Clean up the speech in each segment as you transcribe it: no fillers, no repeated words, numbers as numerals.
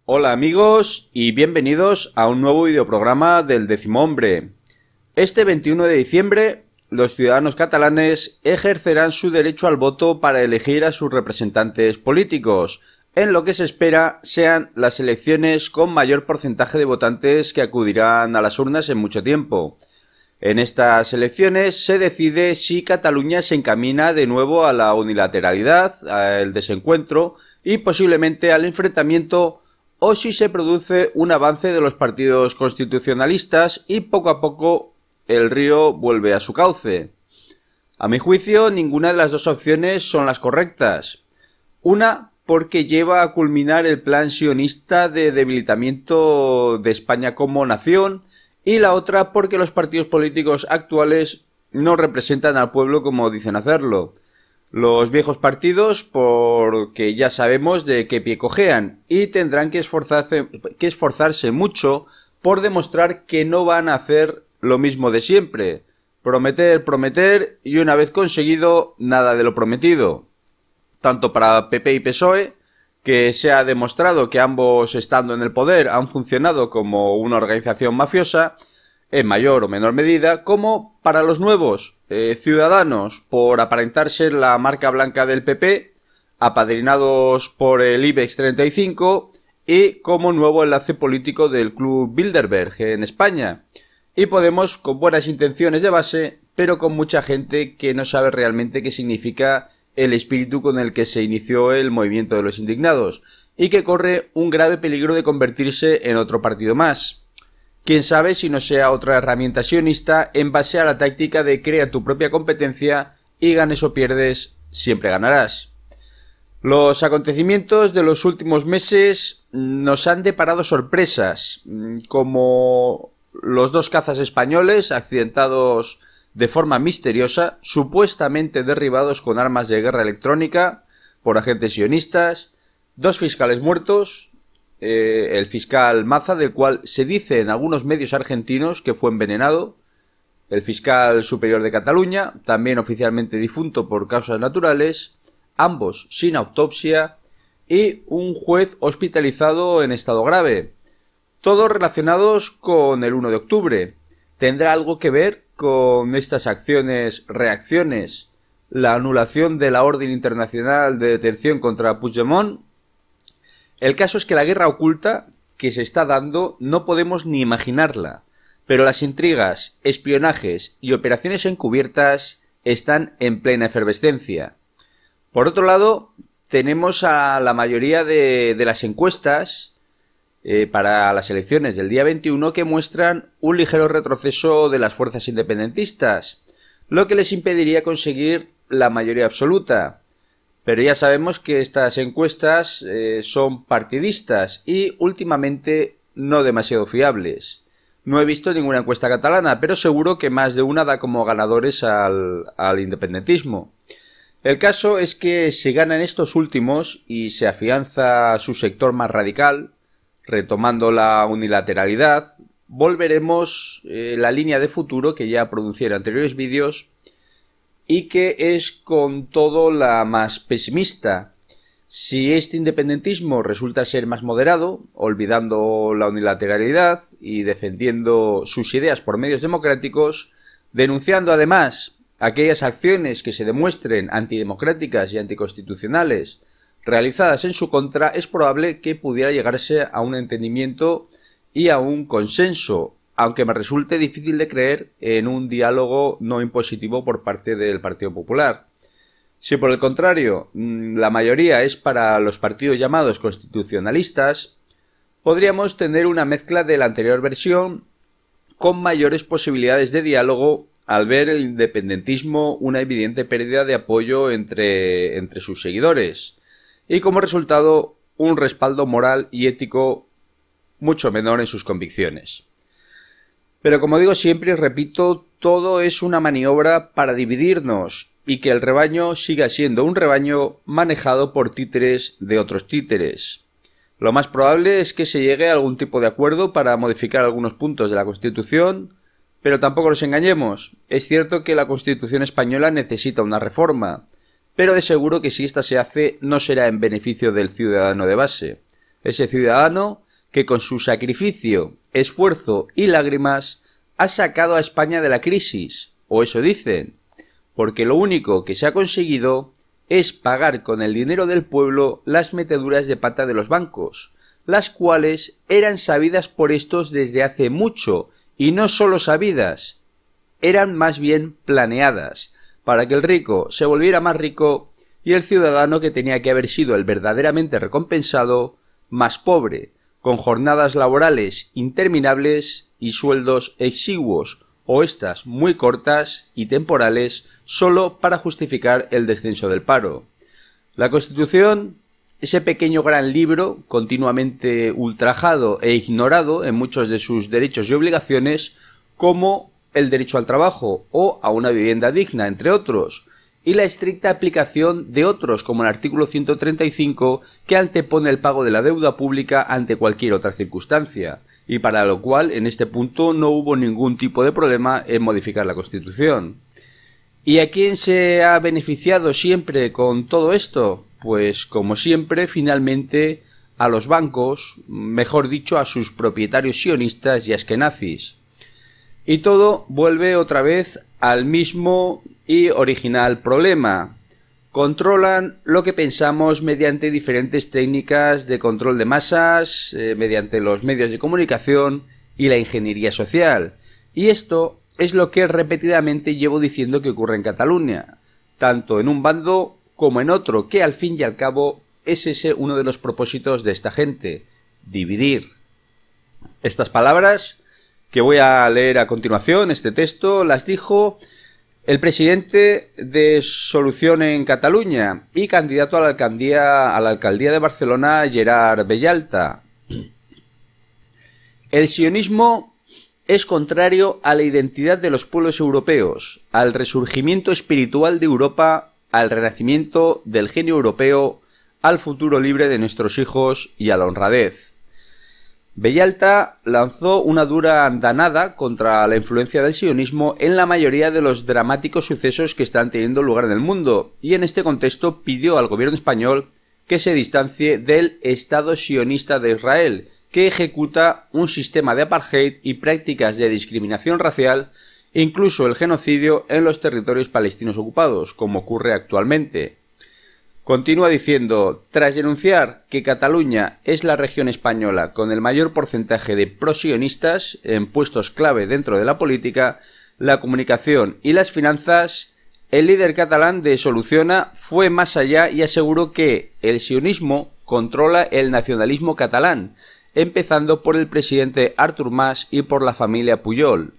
Hola amigos y bienvenidos a un nuevo videoprograma del Décimo Hombre. Este 21 de diciembre, los ciudadanos catalanes ejercerán su derecho al voto para elegir a sus representantes políticos, en lo que se espera sean las elecciones con mayor porcentaje de votantes que acudirán a las urnas en mucho tiempo. En estas elecciones se decide si Cataluña se encamina de nuevo a la unilateralidad, al desencuentro y posiblemente al enfrentamiento, o si se produce un avance de los partidos constitucionalistas y poco a poco el río vuelve a su cauce. A mi juicio, ninguna de las dos opciones son las correctas. Una, porque lleva a culminar el plan sionista de debilitamiento de España como nación, y la otra porque los partidos políticos actuales no representan al pueblo como dicen hacerlo. Los viejos partidos, porque ya sabemos de qué pie cojean, y tendrán que esforzarse mucho por demostrar que no van a hacer lo mismo de siempre. Prometer, prometer, y una vez conseguido, nada de lo prometido. Tanto para PP y PSOE, que se ha demostrado que ambos estando en el poder han funcionado como una organización mafiosa, en mayor o menor medida, como para los nuevos Ciudadanos, por aparentar ser la marca blanca del PP, apadrinados por el IBEX 35 y como nuevo enlace político del Club Bilderberg en España. Y Podemos con buenas intenciones de base, pero con mucha gente que no sabe realmente qué significa el espíritu con el que se inició el movimiento de los indignados, y que corre un grave peligro de convertirse en otro partido más. Quién sabe si no sea otra herramienta sionista en base a la táctica de crea tu propia competencia y ganes o pierdes, siempre ganarás. Los acontecimientos de los últimos meses nos han deparado sorpresas, como los dos cazas españoles accidentados de forma misteriosa, supuestamente derribados con armas de guerra electrónica por agentes sionistas, dos fiscales muertos, el fiscal Maza, del cual se dice en algunos medios argentinos que fue envenenado, el fiscal superior de Cataluña, también oficialmente difunto por causas naturales, ambos sin autopsia, y un juez hospitalizado en estado grave, todos relacionados con el 1 de octubre. ¿Tendrá algo que ver con estas reacciones, la anulación de la orden internacional de detención contra Puigdemont? El caso es que la guerra oculta que se está dando no podemos ni imaginarla, pero las intrigas, espionajes y operaciones encubiertas están en plena efervescencia. Por otro lado, tenemos a la mayoría de las encuestas para las elecciones del día 21 que muestran un ligero retroceso de las fuerzas independentistas, lo que les impediría conseguir la mayoría absoluta. Pero ya sabemos que estas encuestas son partidistas y últimamente no demasiado fiables. No he visto ninguna encuesta catalana, pero seguro que más de una da como ganadores al independentismo. El caso es que si ganan estos últimos y se afianza su sector más radical, retomando la unilateralidad, volveremos la línea de futuro que ya pronuncié en anteriores vídeos, y que es con todo la más pesimista. Si este independentismo resulta ser más moderado, olvidando la unilateralidad y defendiendo sus ideas por medios democráticos, denunciando además aquellas acciones que se demuestren antidemocráticas y anticonstitucionales realizadas en su contra, es probable que pudiera llegarse a un entendimiento y a un consenso, aunque me resulte difícil de creer en un diálogo no impositivo por parte del Partido Popular. Si por el contrario la mayoría es para los partidos llamados constitucionalistas, podríamos tener una mezcla de la anterior versión con mayores posibilidades de diálogo, al ver el independentismo una evidente pérdida de apoyo entre sus seguidores, y como resultado un respaldo moral y ético mucho menor en sus convicciones. Pero como digo siempre y repito, todo es una maniobra para dividirnos y que el rebaño siga siendo un rebaño manejado por títeres de otros títeres. Lo más probable es que se llegue a algún tipo de acuerdo para modificar algunos puntos de la Constitución, pero tampoco nos engañemos. Es cierto que la Constitución española necesita una reforma, pero de seguro que si ésta se hace no será en beneficio del ciudadano de base. ese ciudadano que con su sacrificio, esfuerzo y lágrimas ha sacado a España de la crisis, o eso dicen, porque lo único que se ha conseguido es pagar con el dinero del pueblo las meteduras de pata de los bancos, las cuales eran sabidas por estos desde hace mucho, y no solo sabidas, eran más bien planeadas, para que el rico se volviera más rico y el ciudadano que tenía que haber sido el verdaderamente recompensado, más pobre, con jornadas laborales interminables y sueldos exiguos, o estas muy cortas y temporales, solo para justificar el descenso del paro. La Constitución, ese pequeño gran libro, continuamente ultrajado e ignorado en muchos de sus derechos y obligaciones, como el derecho al trabajo o a una vivienda digna, entre otros, y la estricta aplicación de otros, como el artículo 135, que antepone el pago de la deuda pública ante cualquier otra circunstancia, y para lo cual en este punto no hubo ningún tipo de problema en modificar la Constitución. ¿Y a quién se ha beneficiado siempre con todo esto? Pues como siempre, finalmente a los bancos, mejor dicho a sus propietarios sionistas y askenazis. Y todo vuelve otra vez al mismo y original problema. Controlan lo que pensamos mediante diferentes técnicas de control de masas, mediante los medios de comunicación y la ingeniería social. Y esto es lo que repetidamente llevo diciendo que ocurre en Cataluña, tanto en un bando como en otro, que al fin y al cabo es ese uno de los propósitos de esta gente: dividir. Estas palabras que voy a leer a continuación, este texto, las dijo el presidente de Solución en Cataluña y candidato a la alcaldía de Barcelona, Gerard Bellalta. El sionismo es contrario a la identidad de los pueblos europeos, al resurgimiento espiritual de Europa, al renacimiento del genio europeo, al futuro libre de nuestros hijos y a la honradez. Bellalta lanzó una dura andanada contra la influencia del sionismo en la mayoría de los dramáticos sucesos que están teniendo lugar en el mundo, y en este contexto pidió al gobierno español que se distancie del Estado sionista de Israel, que ejecuta un sistema de apartheid y prácticas de discriminación racial, incluso el genocidio en los territorios palestinos ocupados, como ocurre actualmente. Continúa diciendo: tras denunciar que Cataluña es la región española con el mayor porcentaje de prosionistas en puestos clave dentro de la política, la comunicación y las finanzas, el líder catalán de Soluciona fue más allá y aseguró que el sionismo controla el nacionalismo catalán, empezando por el presidente Artur Mas y por la familia Pujol.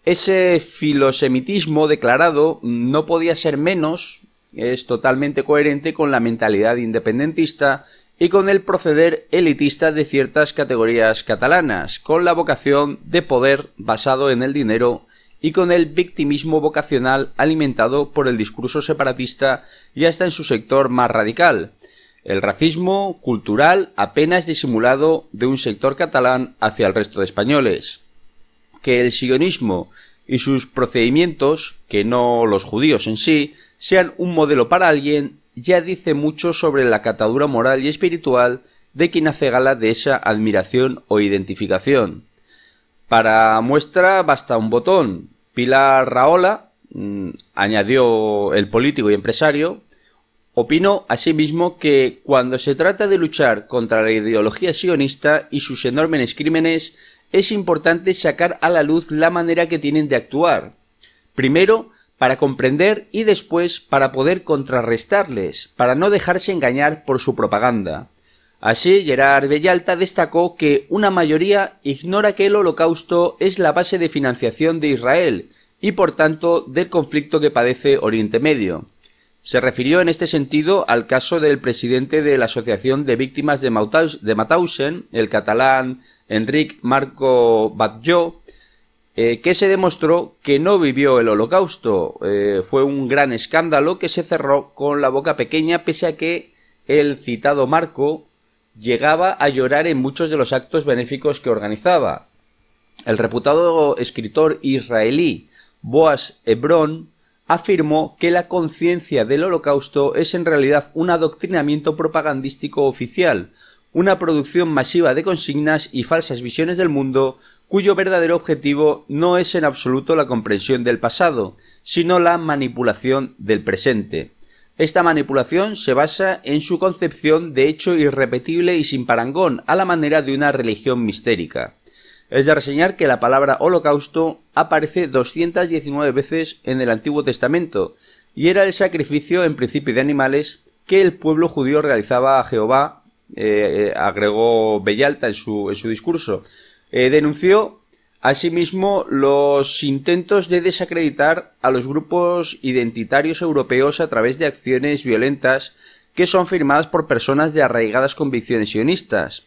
Ese filosemitismo declarado no podía ser menos. Es totalmente coherente con la mentalidad independentista y con el proceder elitista de ciertas categorías catalanas, con la vocación de poder basado en el dinero y con el victimismo vocacional alimentado por el discurso separatista y hasta en su sector más radical, el racismo cultural apenas disimulado de un sector catalán hacia el resto de españoles. Que el sionismo y sus procedimientos, que no los judíos en sí, sean un modelo para alguien, ya dice mucho sobre la catadura moral y espiritual de quien hace gala de esa admiración o identificación. Para muestra basta un botón. Pilar Rahola, añadió el político y empresario, opinó asimismo que cuando se trata de luchar contra la ideología sionista y sus enormes crímenes, es importante sacar a la luz la manera que tienen de actuar. Primero, para comprender y después para poder contrarrestarles, para no dejarse engañar por su propaganda. Así, Gerard Bellalta destacó que una mayoría ignora que el Holocausto es la base de financiación de Israel y, por tanto, del conflicto que padece Oriente Medio. Se refirió en este sentido al caso del presidente de la Asociación de Víctimas de Mauthausen, el catalán Enric Marco Batlló, que se demostró que no vivió el Holocausto. Fue un gran escándalo que se cerró con la boca pequeña, pese a que el citado Marco llegaba a llorar en muchos de los actos benéficos que organizaba. El reputado escritor israelí Boaz Hebron afirmó que la conciencia del Holocausto es en realidad un adoctrinamiento propagandístico oficial, una producción masiva de consignas y falsas visiones del mundo cuyo verdadero objetivo no es en absoluto la comprensión del pasado, sino la manipulación del presente. Esta manipulación se basa en su concepción de hecho irrepetible y sin parangón, a la manera de una religión mistérica. Es de reseñar que la palabra holocausto aparece 219 veces en el Antiguo Testamento, y era el sacrificio en principio de animales que el pueblo judío realizaba a Jehová, agregó Bellalta en su discurso. Denunció asimismo los intentos de desacreditar a los grupos identitarios europeos a través de acciones violentas que son firmadas por personas de arraigadas convicciones sionistas.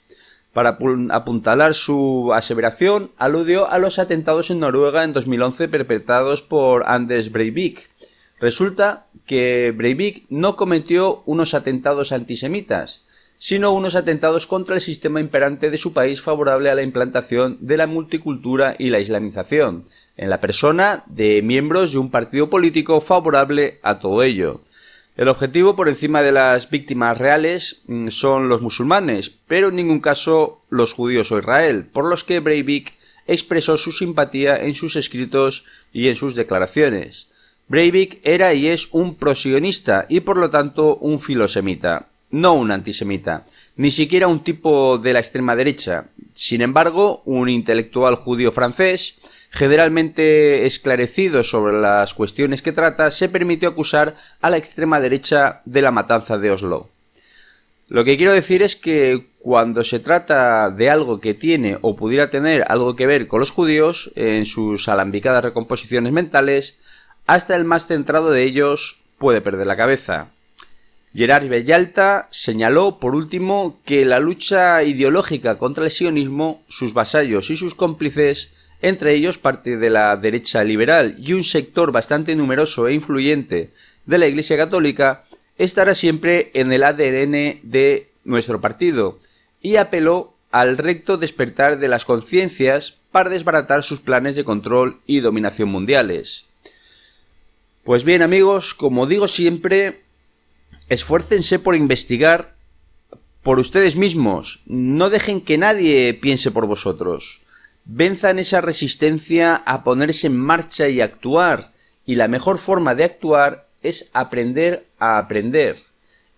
Para apuntalar su aseveración, aludió a los atentados en Noruega en 2011 perpetrados por Anders Breivik. Resulta que Breivik no cometió unos atentados antisemitas, sino unos atentados contra el sistema imperante de su país favorable a la implantación de la multicultura y la islamización, en la persona de miembros de un partido político favorable a todo ello. El objetivo por encima de las víctimas reales son los musulmanes, pero en ningún caso los judíos o Israel, por los que Breivik expresó su simpatía en sus escritos y en sus declaraciones. Breivik era y es un prosionista y por lo tanto un filosemita, no un antisemita, ni siquiera un tipo de la extrema derecha. Sin embargo, un intelectual judío francés, generalmente esclarecido sobre las cuestiones que trata, se permitió acusar a la extrema derecha de la matanza de Oslo. Lo que quiero decir es que cuando se trata de algo que tiene o pudiera tener algo que ver con los judíos, en sus alambicadas recomposiciones mentales, hasta el más centrado de ellos puede perder la cabeza. Gerard Bellalta señaló, por último, que la lucha ideológica contra el sionismo, sus vasallos y sus cómplices, entre ellos parte de la derecha liberal y un sector bastante numeroso e influyente de la Iglesia Católica, estará siempre en el ADN de nuestro partido, y apeló al recto despertar de las conciencias para desbaratar sus planes de control y dominación mundiales. Pues bien, amigos, como digo siempre, esfuércense por investigar por ustedes mismos, no dejen que nadie piense por vosotros. Venzan esa resistencia a ponerse en marcha y actuar, y la mejor forma de actuar es aprender a aprender,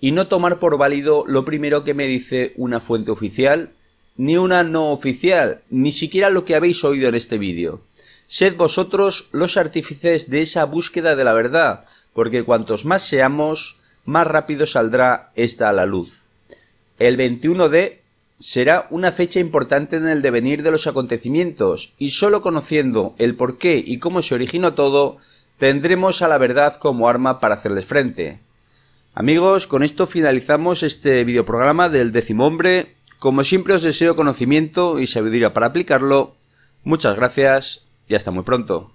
y no tomar por válido lo primero que me dice una fuente oficial, ni una no oficial, ni siquiera lo que habéis oído en este vídeo. Sed vosotros los artífices de esa búsqueda de la verdad, porque cuantos más seamos, más rápido saldrá esta a la luz. El 21D será una fecha importante en el devenir de los acontecimientos, y solo conociendo el porqué y cómo se originó todo, tendremos a la verdad como arma para hacerles frente. Amigos, con esto finalizamos este videoprograma del 10º hombre. Como siempre os deseo conocimiento y sabiduría para aplicarlo. Muchas gracias y hasta muy pronto.